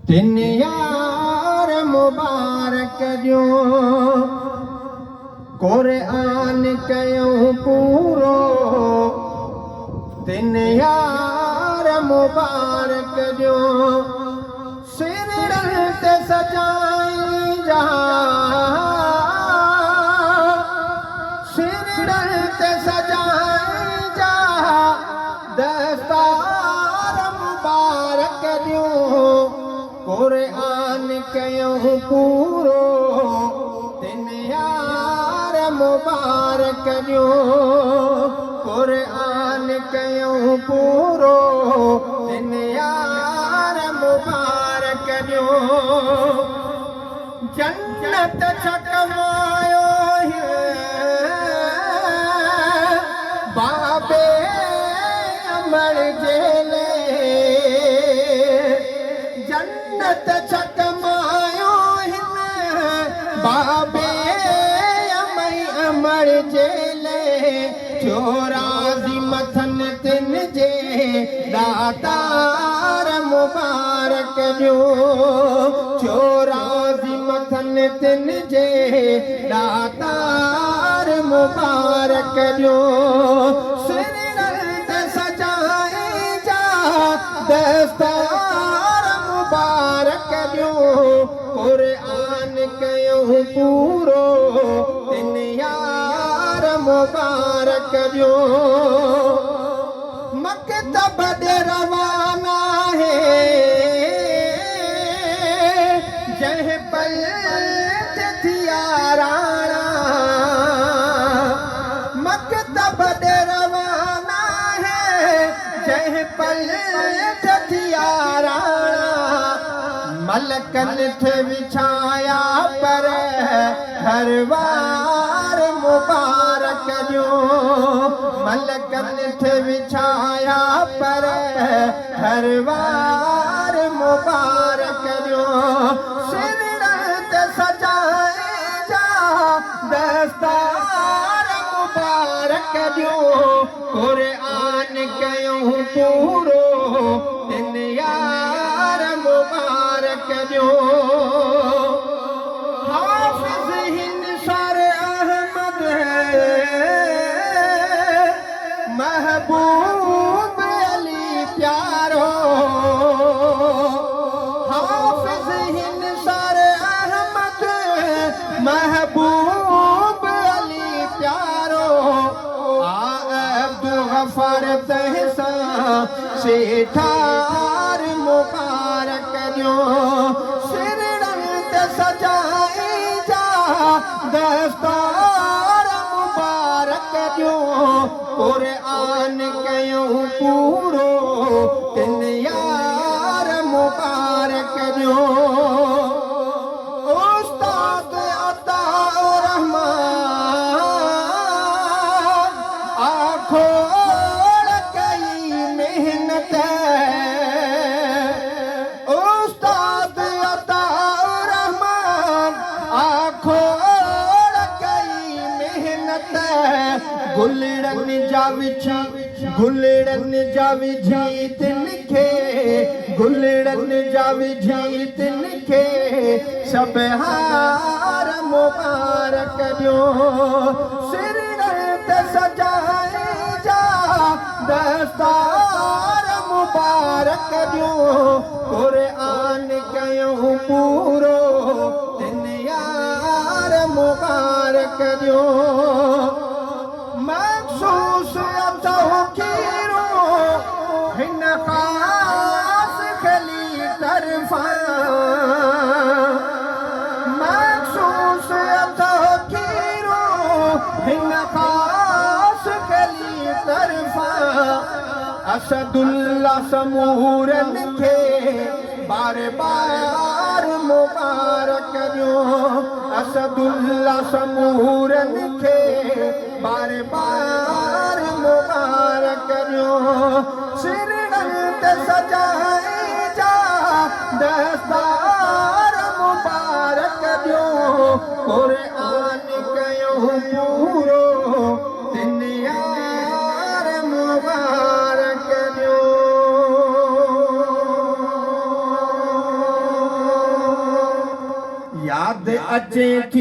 तिन यार मुबारक जो कुरान कयूं पूरो तिन यार मुबारक जो सिरड़न ते सजाई जा सिरड़न ते सजाई जा दस्तार मुबारक जो कुरान कयूं पूरो तिन यार मुबारक जो कुरान कयूं पूरो तिन यार मुबारक जो जन्नत छकमायो बाबे अमर जेले जन्नत छकमायो बाबे अमर जेले चोराज़ी मथन तिन जे दातार मुबारक जो चोराज़ी मथन तिन जे दातार मुबारक जो सिरड़न ते सजाई जा दस्तार मुबारक जो कुरान कयूं पूरो तिन यार मुबारक जो मकतब दे रवाना है जह पल थिया राणा मकतब दे रवाना है जह पल थिया राणा मलकन थे विछाया पर हर वार मुबारक जो मलकन थे विछाया पर हर वार मुबारक जो सिरड़न ते सजाए जा दस्तार मुबारक जो कुरान कयूं पूरो तिन यार मुबारक जो हाफिज़ हिंसर अहमद महबूब अली प्यारो हाफिज़ हिंसर अहमद महबूब अली प्यारो अब्दुल गफ्फार तहसा सेठार मुबारक जो सिरड़न ते सजाई जा दस्तार मुबारक जो कुरान कयूं पूरो तिन यार मुबारक जो उस्ताद अता रहमान आखोड़ कई मेहनत उस्ताद अता रहमान आखोड़ कई मेहनत गुलड़न जा विझी तिनखे गुलड़न जा विझी तिनखे सब हार मुबारक जो सिरड़न ते सजाए जा दस्तार मुबारक जो कुरान कयूं पूरो तिन यार मुबारक जो मखसूस तौकीरो हिन खास खली तरफा मखसूस तौकीरो हिन खास खली तरफा असदुल्ला समूरन खे बार बार मुबारक जो असदुल्ला समूरन खे बार बार मुबारक जो सिरड़न ते सजाए जा दस्तार मुबारक जो कुरान कयूं पूरो तिन यार मुबारक जो यादि अचे थी